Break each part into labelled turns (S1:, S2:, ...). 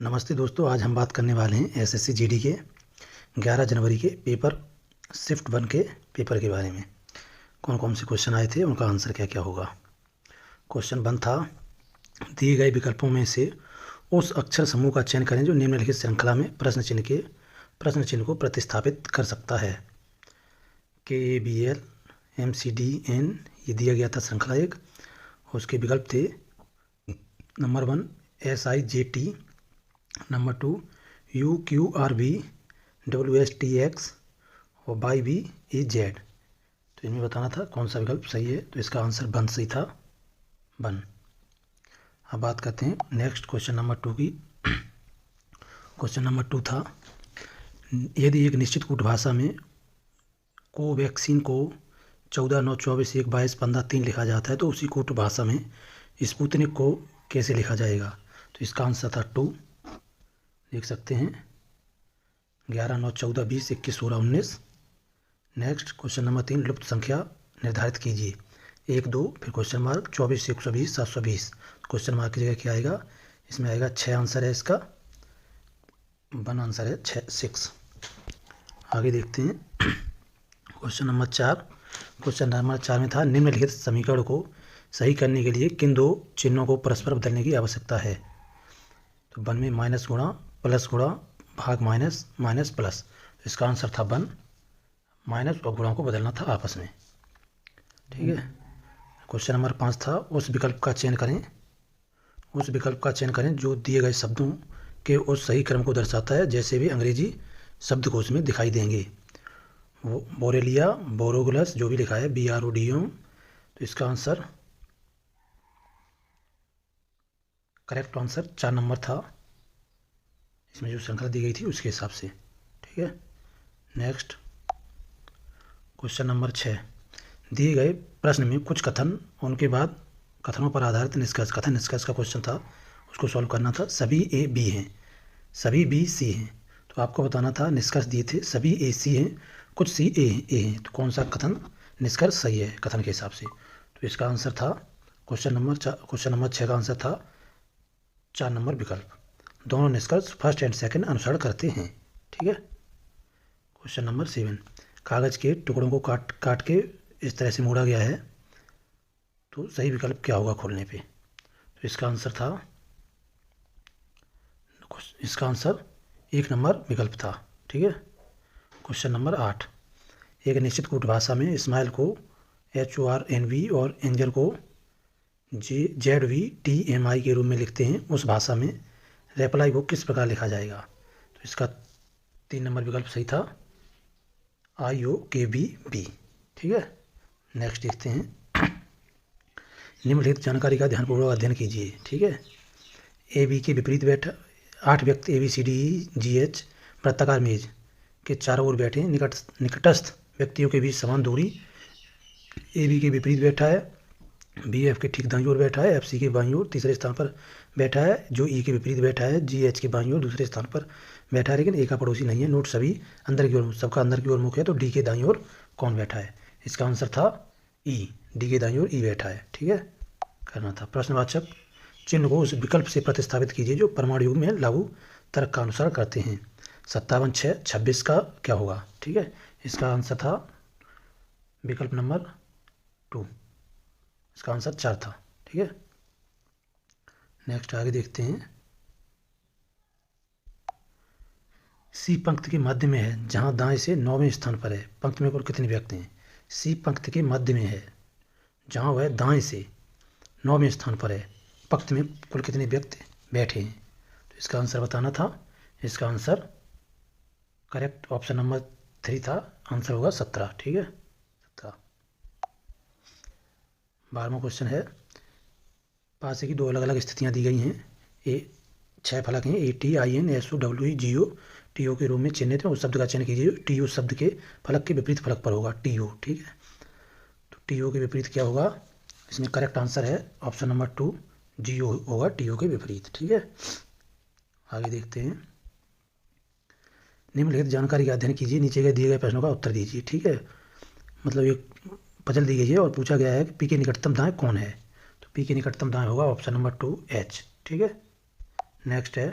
S1: नमस्ते दोस्तों, आज हम बात करने वाले हैं एसएससी जीडी के 11 जनवरी के पेपर शिफ्ट 1 के पेपर के बारे में। कौन कौन से क्वेश्चन आए थे, उनका आंसर क्या क्या होगा। क्वेश्चन 1 था, दिए गए विकल्पों में से उस अक्षर समूह का चयन करें जो निम्नलिखित श्रृंखला में प्रश्न चिन्ह को प्रतिस्थापित कर सकता है। KABL MCDN ये दिया गया था श्रृंखला एक। उसके विकल्प थे number 1 SIJT, number 2 UQRV WSTX और YBEZ। तो इनमें बताना था कौन सा विकल्प सही है, तो इसका आंसर 1 सही था, 1। अब बात करते हैं नेक्स्ट क्वेश्चन नंबर 2 की। क्वेश्चन नंबर 2 था, यदि एक निश्चित कूट भाषा में कोवैक्सीन को 14/9/24/1/22/15/3 लिखा जाता है तो उसी कूट भाषा में स्पुतनिक को कैसे लिखा जाएगा। तो इसका आंसर था 2, देख सकते हैं 11/9/14/20/21/16/19। नेक्स्ट क्वेश्चन नंबर 3, लुप्त संख्या निर्धारित कीजिए 1 2 फिर क्वेश्चन मार्क 24 120 720। क्वेश्चन मार्क की जगह क्या आएगा, इसमें आएगा 6 आंसर है, इसका 1 आंसर है 6। आगे देखते हैं क्वेश्चन नंबर 4। क्वेश्चन नंबर 4 में था, निम्नलिखित समीकरण को सही करने के लिए किन दो चिन्हों को परस्पर बदलने की आवश्यकता है। तो 1 में माइनस गुणा प्लस गुणा भाग माइनस माइनस प्लस, इसका आंसर था 1। माइनस और गुणा को बदलना था आपस में, ठीक है। क्वेश्चन नंबर 5 था, उस विकल्प का चयन करें जो दिए गए शब्दों के उस सही क्रम को दर्शाता है जैसे भी अंग्रेजी शब्दकोश में दिखाई देंगे। वो बोरेलिया बोरोगुलस जो भी लिखा है BRODIUM, तो इसका आंसर करेक्ट आंसर 4 नंबर था, इसमें जो श्रृंखला दी गई थी उसके हिसाब से, ठीक है। नेक्स्ट क्वेश्चन नंबर 6, दिए गए प्रश्न में कुछ कथन उनके बाद कथनों पर आधारित निष्कर्ष कथन निष्कर्ष का क्वेश्चन था, उसको सॉल्व करना था। सभी A B हैं, सभी B C हैं, तो आपको बताना था निष्कर्ष दिए थे सभी A C हैं, कुछ C A हैं, तो कौन सा कथन निष्कर्ष सही है कथन के हिसाब से। तो इसका आंसर था क्वेश्चन नंबर 6 का आंसर था 4 नंबर विकल्प। दोनों निष्कर्ष फर्स्ट एंड सेकंड अनुसरण करते हैं, ठीक है। क्वेश्चन नंबर 7, कागज़ के टुकड़ों को काट के इस तरह से मोड़ा गया है, तो सही विकल्प क्या होगा खोलने पे। तो इसका आंसर 1 नंबर विकल्प था, ठीक है। क्वेश्चन नंबर 8, एक निश्चित कूट भाषा में स्माइल को HORNV और एंजल को ZVTMI के रूप में लिखते हैं, उस भाषा में रेप्लाई को किस प्रकार लिखा जाएगा। तो इसका 3 नंबर विकल्प सही था, IOKBB, ठीक है। नेक्स्ट देखते हैं, निम्नलिखित जानकारी का ध्यानपूर्वक अध्ययन कीजिए, ठीक है। AB के विपरीत बैठा 8 व्यक्ति ABCDEGH वृत्ताकार मेज के चारों ओर बैठे, निकटस्थ व्यक्तियों के बीच समान दूरी। AB के विपरीत बैठा है, BF के ठीक दाईं ओर बैठा है, FC के बाईं ओर तीसरे स्थान पर बैठा है, जो E के विपरीत बैठा है GH के बाईं ओर दूसरे स्थान पर बैठा है, लेकिन A का पड़ोसी नहीं है। नोट सभी सबका अंदर की ओर मुख है, तो D के दाईं ओर कौन बैठा है। इसका आंसर था E, D के दाईं ओर E बैठा है, ठीक है, करना था। प्रश्नवाचक चिन्ह को उस विकल्प से प्रतिस्थापित कीजिए जो परमाणु युग में लागू तर्क का अनुसरण करते हैं। 57 6 26 का क्या होगा, ठीक है। इसका आंसर था विकल्प नंबर 2, इसका आंसर 4 था, ठीक है। नेक्स्ट आगे देखते हैं, C पंक्ति के मध्य में है जहां दाएं से 9वें स्थान पर है, पंक्ति में कुल कितने व्यक्ति हैं। C पंक्ति के मध्य में है जहां वह दाएं से 9वें स्थान पर है, पंक्ति में कुल कितने व्यक्ति बैठे हैं। तो इसका आंसर बताना था, इसका आंसर करेक्ट ऑप्शन नंबर 3 था, आंसर होगा 17, ठीक है, 17। 12वां क्वेश्चन है, पासे की 2 अलग अलग स्थितियां दी गई हैं। 6 फलक हैं, ATINSOWEGO TO के रूप में चिन्हित है, उस शब्द का चयन कीजिए TO शब्द के फलक के विपरीत फलक पर होगा, TO, ठीक है। तो TO के विपरीत क्या होगा, इसमें करेक्ट आंसर है ऑप्शन नंबर 2 GO होगा TO के विपरीत, ठीक है। आगे देखते हैं, निम्नलिखित जानकारी का अध्ययन कीजिए, नीचे के दिए गए प्रश्नों का उत्तर दीजिए, ठीक है। मतलब एक पजल दी गई है और पूछा गया है कि P के निकटतम दाएं कौन है। P के निकटतम दाएं होगा ऑप्शन नंबर 2 H, ठीक है। नेक्स्ट है,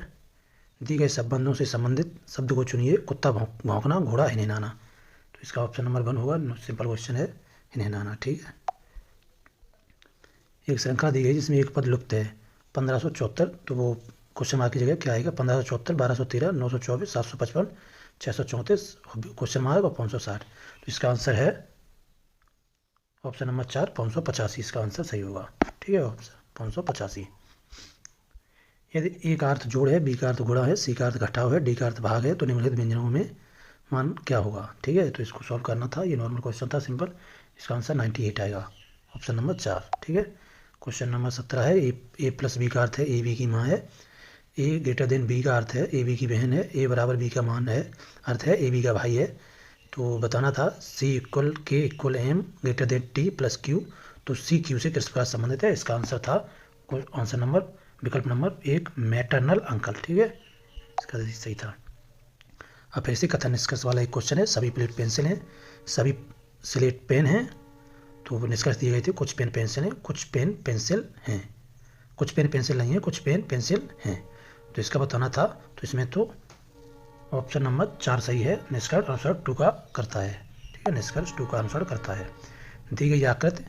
S1: दी गए संबंधों से संबंधित शब्द को चुनिए। कुत्ता भौंकना, घोड़ा हिनहिनाना। तो इसका ऑप्शन नंबर 1 होगा। सिंपल क्वेश्चन है, हिनहिनाना। ठीक है। एक श्रृंखला दी गई जिसमें एक पद लुप्त है, 1574, तो वो क्वेश्चन मार्क की जगह क्या आएगा? 1574, 1213, 924, 755, 634, क्वेश्चन मार्क और 560। तो इसका आंसर है ऑप्शन नंबर 4, 585। इसका आंसर सही होगा। ठीक है, ऑप्शन 585। यदि ए का अर्थ जोड़ है, बी का अर्थ गुणा है, सी का अर्थ घटाव है, डी का अर्थ भाग है, तो निम्नलिखित व्यंजनों में मान क्या होगा? ठीक है, तो इसको सॉल्व करना था। ये नॉर्मल क्वेश्चन था, सिंपल। इसका आंसर 98 आएगा, ऑप्शन नंबर 4। ठीक है। क्वेश्चन नंबर 17 है, ए प्लस बी का अर्थ है ए बी की माँ है। ए ग्रेटर देन बी का अर्थ है ए बी की बहन है। ए बराबर बी का मान है, अर्थ है ए बी का भाई है। तो बताना था C equal K equal M greater than T plus Q. तो सी क्यू से किस प्रकार संबंधित है? इसका आंसर था आंसर नंबर विकल्प नंबर 1, मैटरनल अंकल। ठीक है, इसका सही था। अब फिर से कथन निष्कर्ष वाला एक क्वेश्चन है। सभी प्लेट पेंसिल हैं, सभी स्लेट पेन हैं। तो निष्कर्ष दिए गए थे, कुछ पेन पेंसिल हैं, कुछ पेन पेंसिल हैं, कुछ पेन पेंसिल नहीं है, कुछ पेन पेंसिल हैं। तो इसका बताना था। तो इसमें तो ऑप्शन नंबर 4 सही है। निष्कर्ष अनुसार 2 का करता है। ठीक है, निष्कर्ष 2 का अनुसार करता है। दी गई आकृति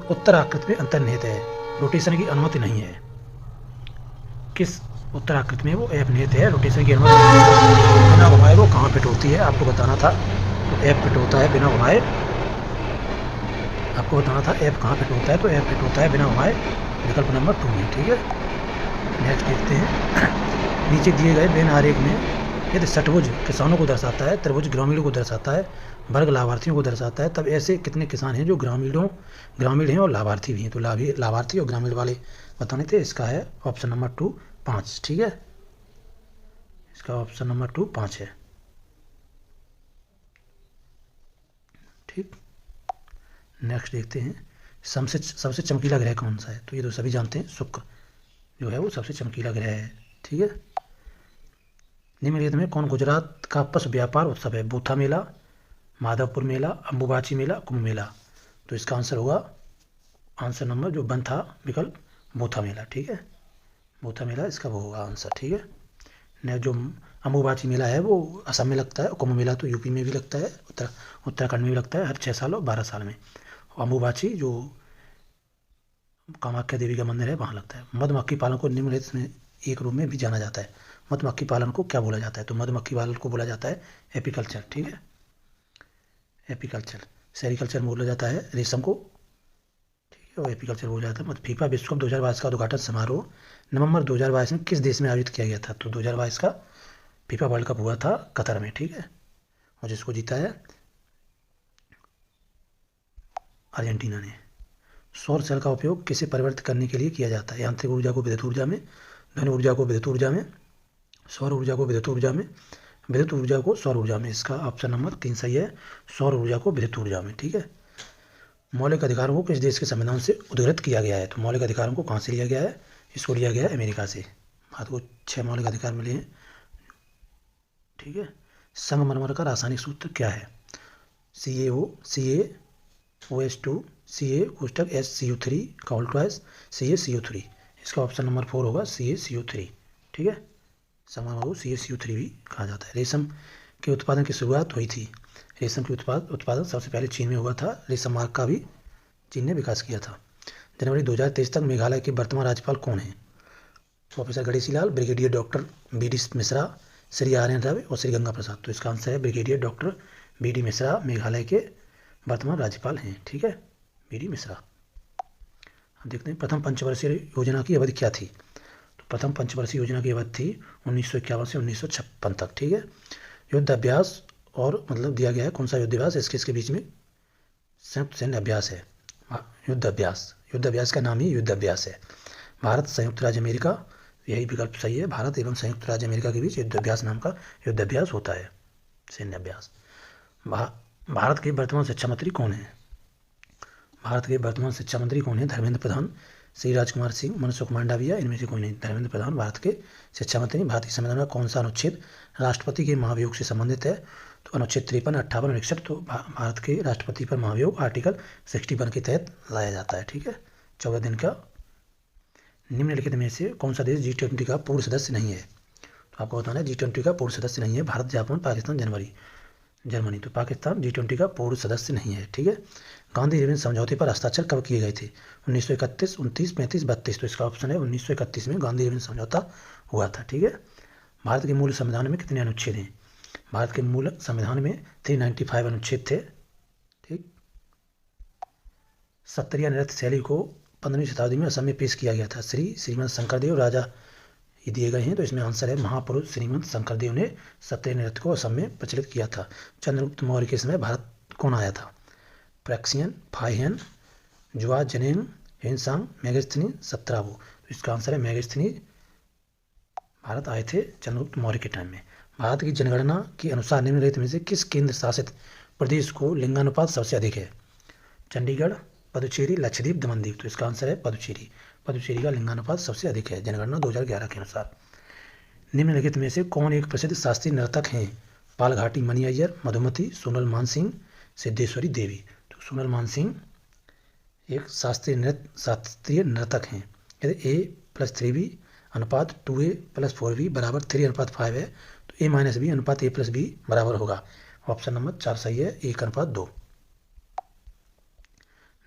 S1: उत्तर आकृति में अंतर्निहित है, रोटेशन की अनुमति नहीं है। किस उत्तर आकृति में वो एफ निहित है, रोटेशन की अनुमति बिना घुमाए वो कहाँ फिट होती है? आपको बताना था। तो एफ फिट होता है बिना घुमाए। आपको बताना था एफ कहाँ फिट होता है। तो एफ फिट होता है बिना घुमाए, विकल्प नंबर 2 में। ठीक है, नेक्स्ट देखते हैं। नीचे दिए गए बेन आरेख में यदि षटभुज किसानों को दर्शाता है, त्रिभुज ग्रामीणों को दर्शाता है, वर्ग लाभार्थियों को दर्शाता है, तब ऐसे कितने किसान हैं जो ग्रामीण हैं और लाभार्थी भी हैं? तो लाभार्थी और ग्रामीण वाले बताने थे। इसका है ऑप्शन नंबर 2, 5। ठीक है, इसका ऑप्शन नंबर 2, 5 है। ठीक, नेक्स्ट देखते हैं। सबसे चमकीला ग्रह कौन सा है? तो ये तो सभी जानते हैं, शुक्र जो है वो सबसे चमकीला ग्रह है। ठीक है। निम्नलिखित में कौन गुजरात का पशु व्यापार उत्सव है? बूथा मेला, माधवपुर मेला, अंबुबाची मेला, कुंभ मेला। तो इसका आंसर होगा आंसर नंबर जो 1 था, विकल्प बूथा मेला। ठीक है, बूथा मेला इसका वो होगा आंसर। ठीक है। नेक्स्ट जो अंबुबाची मेला है वो असम में लगता है, कुंभ मेला तो यूपी में भी लगता है, उत्तराखंड में भी लगता है, हर 6 साल और 12 साल में। अंबुबाची जो कामाख्या देवी का मंदिर है वहाँ लगता है। मधुमक्खी पालन को निम्नलिखित में एक रूप में भी जाना जाता है। मधुमक्खी पालन को क्या बोला जाता है? तो मधुमक्खी पालन को बोला जाता है एपीकल्चर। ठीक है, एपीकल्चर। सेरिकल्चर बोला जाता है रेशम को। ठीक है, और एपीकल्चर बोला जाता है। फीफा विश्व कप 2022 का उद्घाटन समारोह नवंबर 2022 में किस देश में आयोजित किया गया था? तो 2022 का फीफा वर्ल्ड कप हुआ था कतर में। ठीक है, और जिसको जीता है अर्जेंटीना ने। सौर सेल का उपयोग किसे परिवर्तित करने के लिए किया जाता है? यांत्रिक ऊर्जा को विद्युत ऊर्जा में, ध्वनि ऊर्जा को विद्युत ऊर्जा में, सौर ऊर्जा को विद्युत ऊर्जा में, विद्युत ऊर्जा को सौर ऊर्जा में। इसका ऑप्शन नंबर 3 सही है, सौर ऊर्जा को विद्युत ऊर्जा में। ठीक है। मौलिक अधिकारों को किस देश के संविधान से उद्धृत किया गया है? तो मौलिक अधिकारों को कहाँ से लिया गया है? इसको लिया गया है अमेरिका से। भारत को 6 मौलिक अधिकार मिले हैं। ठीक है। संगमरमर का रासायनिक सूत्र क्या है? CaOH2 CaSCO3 का उल्टा CaCO3। इसका ऑप्शन नंबर 4 होगा CaCO3। ठीक है, संगमरमर को CaCO3 भी कहा जाता है। रेशम के उत्पादन की शुरुआत हुई थी। रेशम के उत्पादन सबसे पहले चीन में हुआ था। रेशम मार्ग का भी चीन ने विकास किया था। जनवरी 2023 तक मेघालय के वर्तमान राज्यपाल कौन हैं? Professor Ganeshi Lal, brigadier doctor BD Mishra, Shri Aryan Ravi और श्री गंगा प्रसाद। तो इसका आंसर है brigadier doctor BD Mishra Meghalaya के वर्तमान राज्यपाल हैं। ठीक है, BD मिश्रा। अब देखते हैं प्रथम पंचवर्षीय योजना की अवधि क्या थी? तो प्रथम पंचवर्षीय योजना की अवधि थी 1951 से 1956 तक। ठीक है। युद्ध अभ्यास और मतलब दिया गया है कौन सा युद्ध अभ्यास? इसके बीच में संयुक्त सैन्य अभ्यास है। युद्ध अभ्यास का नाम ही युद्ध अभ्यास है। भारत संयुक्त राज्य अमेरिका, यही विकल्प सही है। भारत एवं संयुक्त राज्य अमेरिका के बीच युद्ध अभ्यास नाम का युद्ध अभ्यास होता है, सैन्य अभ्यास। भारत के वर्तमान शिक्षा मंत्री कौन है? भारत के वर्तमान शिक्षा मंत्री कौन है? धर्मेंद्र प्रधान, श्री राजकुमार सिंह, मनसुख मांडविया, इनमें से कोई नहीं। धर्मेंद्र प्रधान भारत के शिक्षा मंत्री। भारतीय संविधान का कौन सा अनुच्छेद राष्ट्रपति के महाभियोग से संबंधित है? तो अनुच्छेद 53, 58 और 61 तो भारत के राष्ट्रपति पर महाभियोग आर्टिकल 61 के तहत लाया जाता है। ठीक है, 14 दिन का। निम्नलिखित में से कौन सा देश G20 का पूर्व सदस्य नहीं है? तो आपको बताना है G20 का पूर्ण सदस्य नहीं है भारत, जापान, पाकिस्तान, जर्मनी। तो पाकिस्तान G20 का पूर्ण सदस्य नहीं है, ठीक है। गांधी इरविन समझौते पर हस्ताक्षर कब किए गए थे? 1931, 29, 35, 32। तो इसका ऑप्शन है 1931 में गांधी इरविन समझौता हुआ था, ठीक है। भारत के मूल संविधान में कितने अनुच्छेद हैं? भारत के मूल संविधान में 395 अनुच्छेद थे, ठीक। सत्तरिया नृत्य शैली को 15वीं शताब्दी में असम में पेश किया गया था। श्रीमंत शंकरदेव राजा ये दिए गए हैं, तो इसमें आंसर है महापुरुष श्रीमंत शंकरदेव ने सत्तरिया नृत्य को असम में प्रचलित किया था। चंद्रगुप्त मौर्य के समय भारत कौन आया था? प्रैक्सियन, फाहियन, जुआ जनेंग, हिंसांग, मेगस्थनी, सत्राबू। तो इसका आंसर है मेगस्थनी भारत आए थे चंद्रगुप्त मौर्य के टाइम में। भारत की जनगणना के अनुसार निम्नलिखित में से किस केंद्र शासित प्रदेश को लिंगानुपात सबसे अधिक है? चंडीगढ़, पुदुचेरी, लक्षद्वीप, दमनदीप। तो इसका आंसर है पुदुचेरी। पुदुचेरी का लिंगानुपात सबसे अधिक है जनगणना 2011 के अनुसार। निम्नलिखित में से कौन एक प्रसिद्ध शास्त्रीय नर्तक हैं? पालघाटी मनी अय्यर, मधुमती, सोनल मानसिंह, सिद्धेश्वरी देवी। तो सोनल मानसिंह एक शास्त्रीय नर्तक हैं। यदि A+3B अनुपात 2A+4B बराबर 3:5 है, तो A-B अनुपात A+B बराबर होगा। ऑप्शन नंबर 4 सही है, 1:2।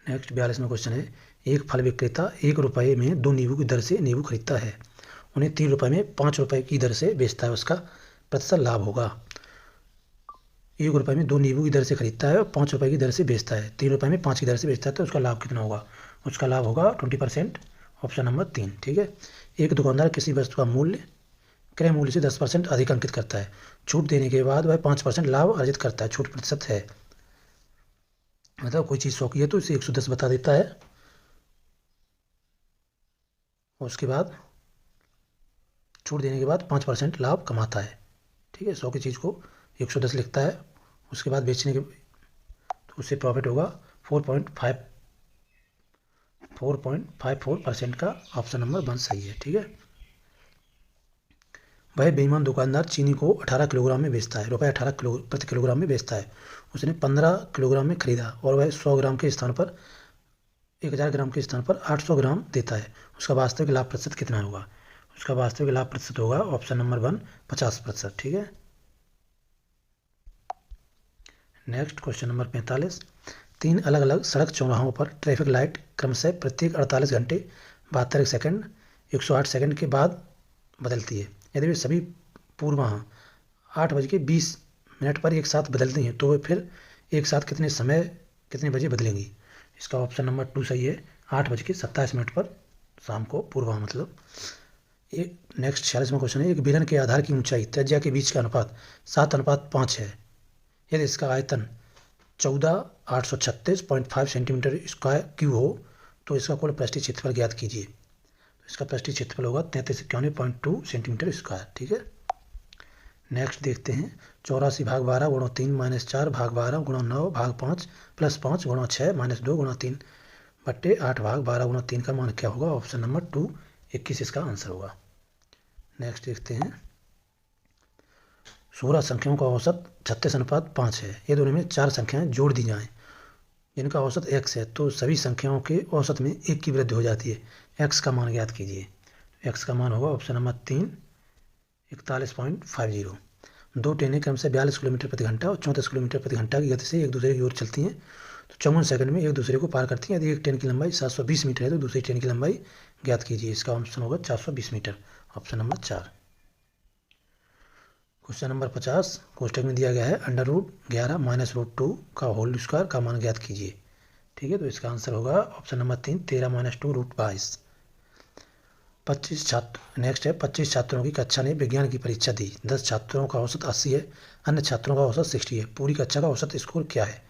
S1: नेक्स्ट 42वां क्वेश्चन है, एक फल विक्रेता 1 रुपये में 2 नींबू की दर से नींबू खरीदता है, उन्हें 3 रुपये में 5 रुपये की दर से बेचता है, उसका प्रतिशत लाभ होगा। 1 रुपये में 2 नींबू की दर से खरीदता है और 5 रुपये की दर से बेचता है, 3 रुपये में 5 की दर से बेचता है, तो उसका लाभ कितना होगा? उसका लाभ होगा 20%। ऑप्शन नंबर 3, ठीक है। एक दुकानदार किसी वस्तु का मूल्य क्रय मूल्य से 10% अधिक अंकित करता है, छूट देने के बाद वह 5% लाभ अर्जित करता है। छूट प्रतिशत है, मतलब कोई चीज़ 100 की है तो इसे 110 बता देता है, और उसके बाद छूट देने के बाद 5% लाभ कमाता है, ठीक है। 100 की चीज़ को 110 लिखता है, उसके बाद बेचने के तो उससे प्रॉफिट होगा 4.54% का। ऑप्शन नंबर 1 सही है, ठीक है। वह बेईमान दुकानदार चीनी को 18 किलोग्राम में बेचता है, रुपये 18 प्रति किलोग्राम में बेचता है, उसने 15 किलोग्राम में खरीदा और वह 100 ग्राम के स्थान पर 1000 ग्राम के स्थान पर 800 ग्राम देता है, उसका वास्तविक लाभ प्रतिशत कितना होगा? उसका वास्तविक लाभ प्रतिशत होगा ऑप्शन नंबर 1 50%, ठीक है। नेक्स्ट क्वेश्चन नंबर 45, 3 अलग अलग सड़क चौराहों पर ट्रैफिक लाइट क्रमशः प्रत्येक 48 घंटे 72 सेकंड 108 सेकंड के बाद बदलती है। यदि वे सभी पूर्वाह 8:20 पर एक साथ बदलती हैं तो वे फिर एक साथ कितने बजे बदलेंगी? इसका ऑप्शन नंबर 2 सही है, 8:27 पर शाम को पूर्वाह मतलब। एक नेक्स्ट 46वां क्वेश्चन है, एक बेलन के आधार की ऊंचाई त्रिज्या के बीच का अनुपात 7:5 है, यदि इसका आयतन 14,836.5 सेंटीमीटर स्क्वायर क्यूब हो तो इसका कुल पृष्ठीय क्षेत्रफल ज्ञात कीजिए। तो इसका पृष्ठीय क्षेत्रफल होगा 3351.2 सेंटीमीटर स्क्वायर, ठीक है। नेक्स्ट देखते हैं, 84 भाग 12 गुणा 3 माइनस 4 भाग 12 गुणा 9 भाग 5 प्लस 5 गुणा 6 माइनस 2 गुणा 3 बट्टे 8 भाग 12 गुणा 3 का मान क्या होगा? ऑप्शन नंबर 2 21 इसका आंसर होगा। नेक्स्ट देखते हैं, 16 संख्याओं का औसत 36:5 है, ये दोनों में 4 संख्याएं जोड़ दी जाएं जिनका औसत x है, तो सभी संख्याओं के औसत में 1 की वृद्धि हो जाती है। x का मान ज्ञात कीजिए। x का मान होगा ऑप्शन नंबर 3 41.50। 2 ट्रेनें क्रमशः 42 किलोमीटर प्रति घंटा और 34 किलोमीटर प्रति घंटा की गति से एक दूसरे की ओर चलती हैं, तो 54 सेकंड में एक दूसरे को पार करती हैं। यदि एक ट्रेन की लंबाई 720 मीटर है तो दूसरी ट्रेन की लंबाई ज्ञात कीजिए। इसका ऑप्शन होगा 420 metre, option number 4। Question number 50 कोष्टक में दिया गया है, √11 माइनस √2 का होल स्क्वायर का मान ज्ञात कीजिए, ठीक है। तो इसका आंसर होगा ऑप्शन नंबर 3 13 माइनस 2 √22। 25 छात्र नेक्स्ट है, 25 छात्रों की कक्षा ने विज्ञान की परीक्षा दी, 10 छात्रों का औसत 80 है, अन्य छात्रों का औसत 60 है, पूरी कक्षा का औसत स्कोर क्या है?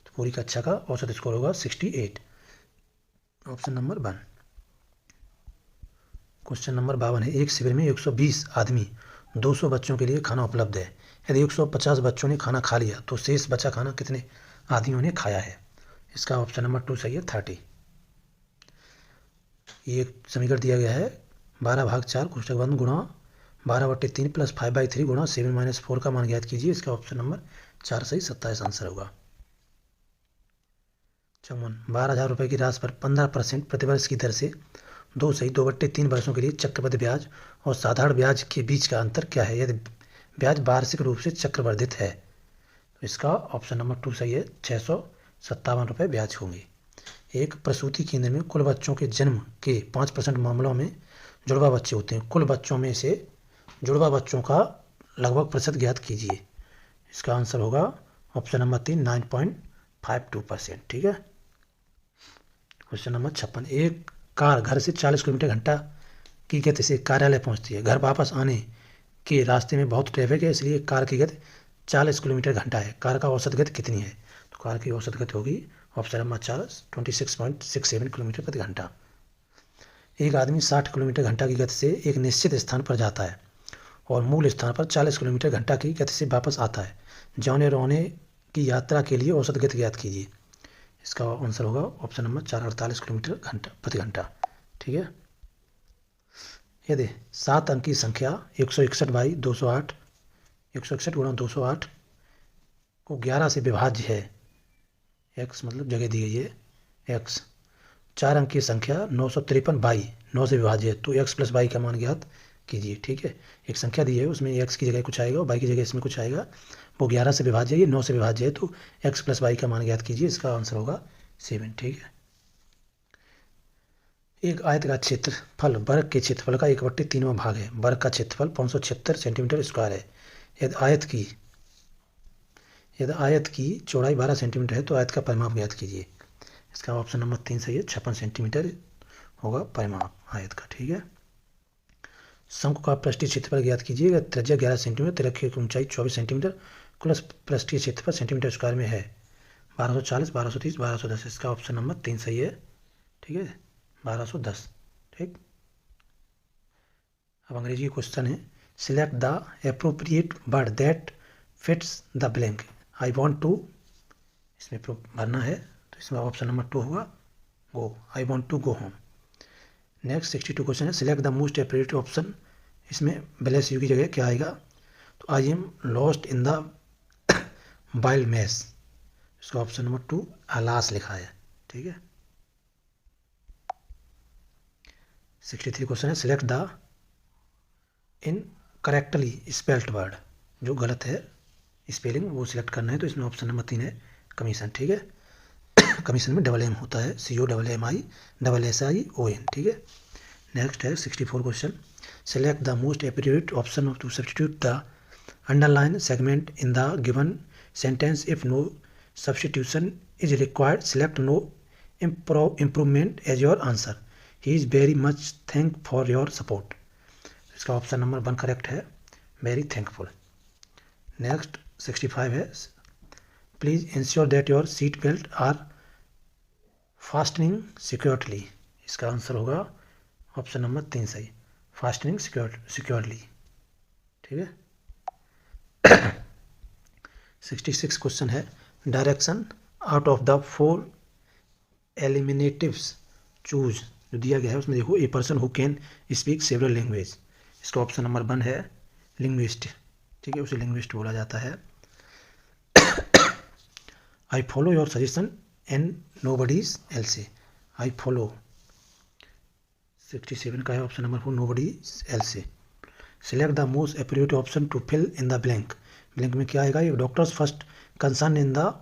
S1: तो पूरी कक्षा का औसत स्कोर होगा 68, ऑप्शन नंबर 1। क्वेश्चन नंबर 52 है, एक शिविर में 120 आदमी 200 बच्चों के लिए खाना उपलब्ध है, यदि 150 बच्चों ने खाना खा लिया तो शेष बचा खाना कितने आदमियों ने खाया है? इसका ऑप्शन नंबर 2 सही है, 30। ये समीकरण दिया गया है, 12 भाग 4 कोष्टक बंद गुणा 12/3 प्लस 5/3 गुणा 7 - 4 का मान ज्ञात कीजिए। इसका ऑप्शन नंबर 4 सही 27 आंसर होगा। 54 12,000 रुपये की राशि पर 15% प्रतिवर्ष की दर से 2 से 2/3 वर्षों के लिए चक्रवृद्धि ब्याज और साधारण ब्याज के बीच का अंतर क्या है यदि ब्याज वार्षिक रूप से चक्रवर्धित है? तो इसका ऑप्शन नंबर 2 सही है, 657 रुपये ब्याज होंगे। एक प्रसूति केंद्र में कुल बच्चों के जन्म के 5% मामलों में जुड़वा बच्चे होते हैं। कुल बच्चों में से जुड़वा बच्चों का लगभग प्रतिशत ज्ञात कीजिए। इसका आंसर होगा ऑप्शन नंबर 3, 9.52%। ठीक है। Question number 56। एक कार घर से 40 किलोमीटर घंटा की गति से कार्यालय पहुंचती है। घर वापस आने के रास्ते में बहुत ट्रैफिक है, इसलिए कार की गति 40 किलोमीटर घंटा है। कार का औसत गति कितनी है? तो कार की औसत गति होगी ऑप्शन नंबर 4, 26.67 किलोमीटर प्रति घंटा। एक आदमी 60 किलोमीटर घंटा की गति से एक निश्चित स्थान पर जाता है और मूल स्थान पर 40 किलोमीटर घंटा की गति से वापस आता है। जाने रोने की यात्रा के लिए औसत गति ज्ञात कीजिए। इसका आंसर होगा ऑप्शन नंबर 4, 48 किलोमीटर प्रति घंटा। ठीक है। यदि 7 अंक की संख्या 161/208 161 गुणा 208 को 11 से विभाज्य है, x मतलब जगह दी गई है x। 4 अंक की संख्या 953/9 से विभाज्य है, तो x + y का मान ज्ञात कीजिए। ठीक है। एक संख्या दी है, उसमें x की जगह कुछ आएगा और y की जगह इसमें कुछ आएगा। वो 11 से विभाज्य है, ये 9 से विभाज्य है, तो x + y का मान ज्ञात कीजिए। इसका आंसर होगा 7। ठीक है। एक आयत का क्षेत्रफल वर्ग के क्षेत्रफल का 1/3वां भाग है। वर्ग का क्षेत्रफल 576 सेंटीमीटर स्क्वायर है। यदि आयत की चौड़ाई 12 सेंटीमीटर है तो आयत का परिमाप ज्ञात कीजिए। इसका ऑप्शन नंबर 3 सही है, 56 सेंटीमीटर होगा परिमाप आयत का। ठीक है। शंकु का पृष्ठीय क्षेत्रफल ज्ञात कीजिए। त्रिज्या 11 सेंटीमीटर, तिरछे की ऊंचाई 24 सेंटीमीटर, कुल पृष्ठीय क्षेत्रफल सेंटीमीटर स्क्वायर में है 1240, 1230, 1210। इसका ऑप्शन नंबर 3 सही है। ठीक है, 1210। ठीक। अब अंग्रेजी क्वेश्चन है, select the appropriate word that fits the blank. I want to, इसमें भरना है, तो इसमें ऑप्शन नंबर 2 होगा go. I want to go home. Next 62 question है, select the most appropriate option. इसमें ब्लेस यू की जगह क्या आएगा? तो I am lost in the wild mess. इसका ऑप्शन नंबर 2 अलास लिखा है। ठीक है। 63 क्वेश्चन है, select the in correctly spelled word. जो गलत है स्पेलिंग वो सिलेक्ट करना है, तो इसमें ऑप्शन नंबर 3 है कमीशन। ठीक है। कमीशन में डबल एम होता है, COMMISSION। ठीक है। नेक्स्ट है 64 question, select the most appropriate option to substitute the underline segment in the given sentence if no substitution is required. Select no improvement as your answer. He is very much thank for your support. इसका option number 1 correct है, very thankful. Next 65 है, please ensure that your seat belt are fastening securely. इसका answer होगा option number 3 सही, fastening securely. ठीक है। 66 question है, direction out of the 4 alternatives choose. जो दिया गया है उसमें देखो, a person who can speak several language. इसका ऑप्शन नंबर 1 है लिंग्विस्ट। ठीक है, उसे लिंग्विस्ट बोला जाता है। I follow your suggestion and nobody's else. I follow 67 का है option number 4, nobody's else. Select the most appropriate option to fill in the blank. Blank में क्या आएगा? ये doctors first concern in the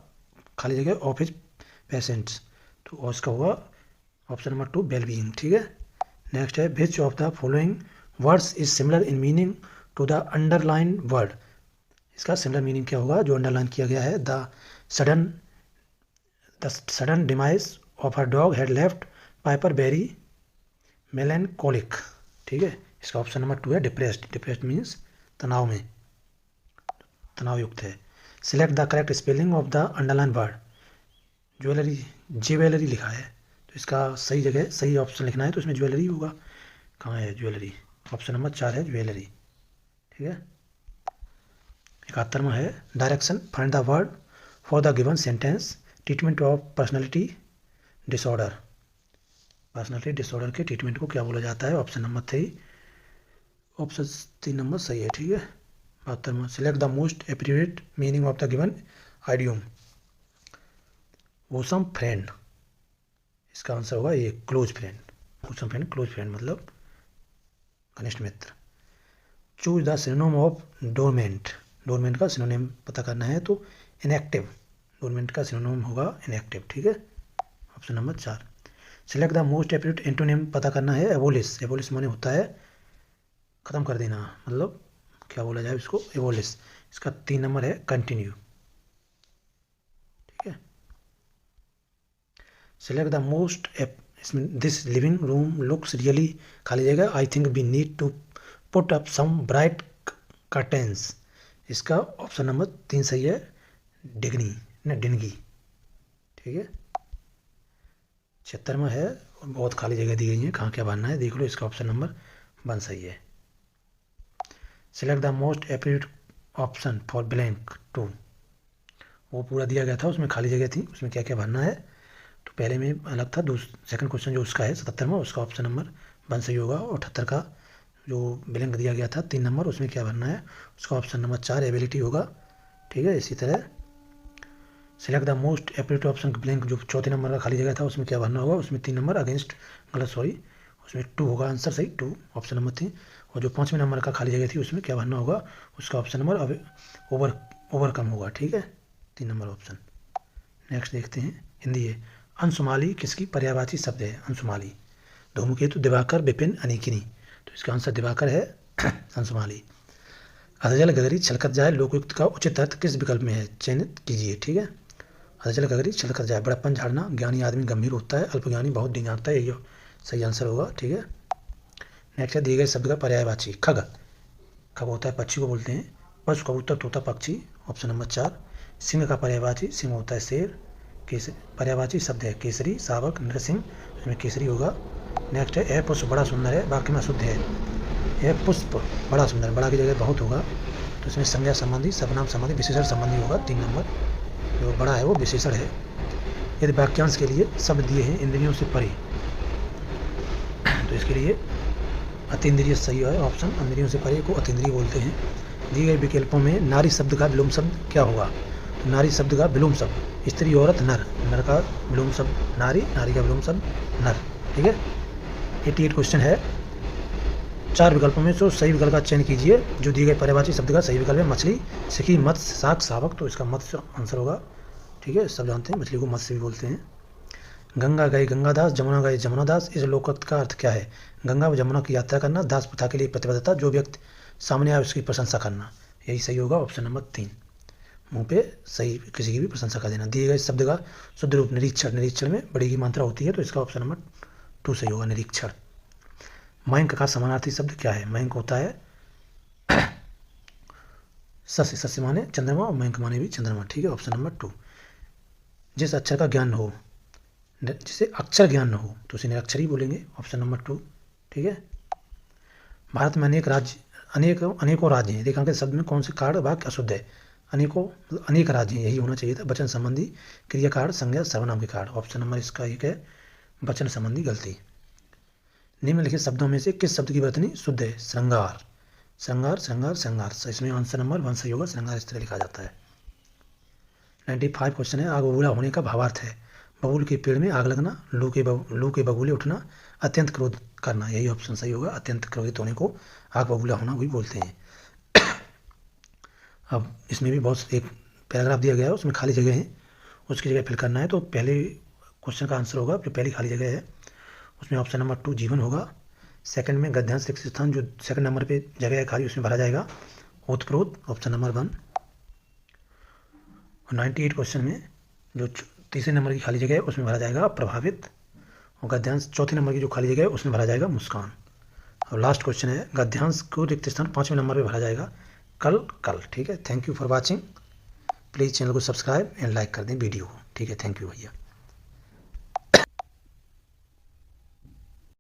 S1: खाली जगह ऑफ हिज पेशेंट्स। तो उसका होगा ऑप्शन नंबर 2 वेलबीइंग। ठीक है। नेक्स्ट है, which of the following words is similar in meaning to the underline word. इसका सिमिलर मीनिंग क्या होगा जो अंडरलाइन किया गया है? The sudden demise of her dog had left Piper very melancholic. ठीक है। इसका ऑप्शन नंबर 2 है डिप्रेस्ड। डिप्रेस्ड मीन्स तनाव में, तनाव युक्त है। Select the correct spelling of the underline word. Jewellery, jewellery लिखा है, तो इसका सही जगह सही ऑप्शन लिखना है, तो इसमें ज्वेलरी होगा। कहाँ है ज्वेलरी? ऑप्शन नंबर 4 है ज्वेलरी। ठीक है। 71वां है, direction find the word for the given sentence. Treatment of personality disorder. Personality disorder के ट्रीटमेंट को क्या बोला जाता है? ऑप्शन नंबर 3, ऑप्शन 3 नंबर सही है। ठीक है। 72वां, select the most appropriate meaning of the given idiom. Bosom friend. इसका आंसर होगा ये क्लोज फ्रेंड। कुशल फ्रेंड, क्लोज फ्रेंड मतलब घनिष्ठ मित्र। Choose the synonym of dormant, dormant का सिनोनिम पता करना है तो इनएक्टिव, डोरमेंट का सिनोनिम होगा इनएक्टिव, ठीक है, option number 4। Select the most appropriate antonym पता करना है एबोलिश, एबोलिश माने होता है खत्म कर देना, मतलब क्या बोला जाए इसको, एबोलिश। इसका 3 नंबर है कंटिन्यू, ठीक है। सिलेक्ट द मोस्ट इसमें this living room looks really, खाली जगह I think we need to put up some bright curtains, इसका ऑप्शन नंबर 3 सही है, डिग्नी ना डिनगी, ठीक है। 76वां है, बहुत खाली जगह दी गई है, कहाँ क्या भरना है देख लो, इसका ऑप्शन नंबर 1 सही है। Select the most appropriate option for blank 2, वो पूरा दिया गया था, उसमें खाली जगह थी, उसमें क्या क्या भरना है, तो पहले में अलग था, सेकंड क्वेश्चन जो उसका है 77वां, उसका ऑप्शन नंबर 1 सही होगा। और 78 का जो ब्लैंक दिया गया था 3 नंबर, उसमें क्या भरना है, उसका ऑप्शन नंबर 4 एबिलिटी होगा, ठीक है। इसी तरह select the most appropriate option blank, जो 4 नंबर का खाली जगह था उसमें क्या भरना होगा, उसमें 3 नंबर अगेंस्ट, गलत सॉरी, उसमें 2 होगा आंसर सही, 2 ऑप्शन नंबर 3। और जो 5वें नंबर का खाली जगह थी उसमें क्या भरना होगा, उसका ऑप्शन नंबर अब ओवरकम होगा, ठीक है, 3 नंबर ऑप्शन। नेक्स्ट देखते हैं हिंदी है। अंशुमाली किसकी पर्यायवाची शब्द है, अंशुमाली, धूमकेतु, दिवाकर, विपिन, अनिकिनी, तो इसका आंसर दिवाकर है, अंशुमाली। अधजल गगरी छलकत जाए लोकयुक्त का उचित अर्थ किस विकल्प में है, चयनित कीजिए, ठीक है। अधजल गगरी छलकत जाए, बड़प्पन झाड़ना, ज्ञानी आदमी गंभीर होता है, अल्पज्ञानी बहुत दिन जानता है, ये सही आंसर होगा, ठीक है। नेक्स्ट है दिए गए शब्द का पर्यायवाची, खग, खग होता है पक्षी को बोलते हैं, पशु, कबूतर, तोता, पक्षी, ऑप्शन नंबर 4। सिंह का पर्यायवाची, सिंह होता है शेर, केसरी, पर्यायवाची शब्द है केसरी, शावक, नरसिंह, इसमें केसरी होगा। नेक्स्ट है यह पुष्प बड़ा सुंदर है, वाक्य में अशुद्ध है, यह पुष्प बड़ा सुंदर, बड़ा की जगह बहुत होगा, तो इसमें संज्ञा संबंधी, सर्वनाम संबंधी, विशेषण संबंधी होगा, 3 नंबर, जो बड़ा है वो विशेषण है। यदि वाक्यांश के लिए शब्द दिए हैं इंद्रियों से परे, तो इसके लिए अतीन्द्रिय सही है ऑप्शन, इंद्रियों से परे को अतीन्द्रिय बोलते हैं। दिए गए विकल्पों में नारी शब्द का विलोम शब्द क्या होगा, तो नारी शब्द का विलोम शब्द स्त्री, औरत, नर, नर का विलोम शब्द नारी, नारी का विलोम शब्द नर, ठीक है। 88 क्वेश्चन है, 4 विकल्पों में से सही विकल्प का चयन कीजिए, जो दिए गए पर्यायवाची शब्द का सही विकल्प है मछली, सिखी, मत्स्य, शाक, शावक, तो इसका मत्स्य आंसर होगा, ठीक है, सब जानते हैं मछली को मत्स्य भी बोलते हैं। गंगा गए गंगादास, जमुना गए जमुनादास, इस लोकोक्त का अर्थ क्या है, गंगा व जमुना की यात्रा करना, दास प्रथा के लिए प्रतिबद्धता, जो व्यक्ति सामने आए उसकी प्रशंसा करना, यही सही होगा, ऑप्शन नंबर 3, मुंह पे सही किसी की भी प्रशंसा कर देना। दिए गए शब्द का शुद्ध रूप निरीक्षण, निरीक्षण में बड़ी की मात्रा होती है, तो इसका ऑप्शन नंबर 2 सही होगा, निरीक्षण। मयंक का समानार्थी शब्द क्या है, मयंक होता है सस्य, सस्य माने चंद्रमा और मयंक माने भी चंद्रमा, ठीक है, ऑप्शन नंबर 2। जिस अक्षर का ज्ञान हो, जिसे अक्षर ज्ञान न हो तो उसे निरक्षर ही बोलेंगे, ऑप्शन नंबर 2, ठीक है। भारत में अनेक राज्य, अनेकों राज्य हैं, रेखांकित शब्द में कौन से कार्ड वाक्य अशुद्ध है, अनेकों अनेक राज्य हैं, यही होना चाहिए था। वचन संबंधी क्रिया कार्ड, संज्ञा, सर्वनाम के कार्ड, ऑप्शन नंबर इसका 1 है, वचन संबंधी गलती। निम्नलिखित शब्दों में से किस शब्द की वर्तनी शुद्ध है, श्रृंगार, श्रृंगार, श्रृंगार, श्रृंगार, इसमें आंसर नंबर 1 सही होगा, श्रृंगार इस तरह लिखा जाता है। 95 क्वेश्चन है, आग बबूला होने का भावार्थ है, बबूल के पेड़ में आग लगना, लू के बबूले उठना, अत्यंत क्रोध करना, यही ऑप्शन सही होगा, अत्यंत क्रोधित होने को आग बबूला होना भी बोलते हैं। अब इसमें भी बहुत एक पैराग्राफ दिया गया है, उसमें खाली जगह है, उसकी जगह फिल करना है, तो पहले क्वेश्चन का आंसर होगा, जो पहली खाली जगह है उसमें ऑप्शन नंबर 2 जीवन होगा। सेकंड में गद्यांश रिक्त स्थान, जो सेकंड नंबर पे जगह है खाली, उसमें भरा जाएगा ओतप्रोत, ऑप्शन नंबर 1। और 98 क्वेश्चन में जो तीसरे नंबर की खाली जगह है उसमें भरा जाएगा प्रभावित, और गद्यांश चौथे नंबर की जो खाली जगह है उसमें भरा जाएगा मुस्कान। और लास्ट क्वेश्चन है, गद्यांश को रिक्त स्थान 5वें नंबर पे भरा जाएगा कल, कल, ठीक है। Thank you for watching, please channel को सब्सक्राइब एंड लाइक कर दें वीडियो को, ठीक है, थैंक यू भैया।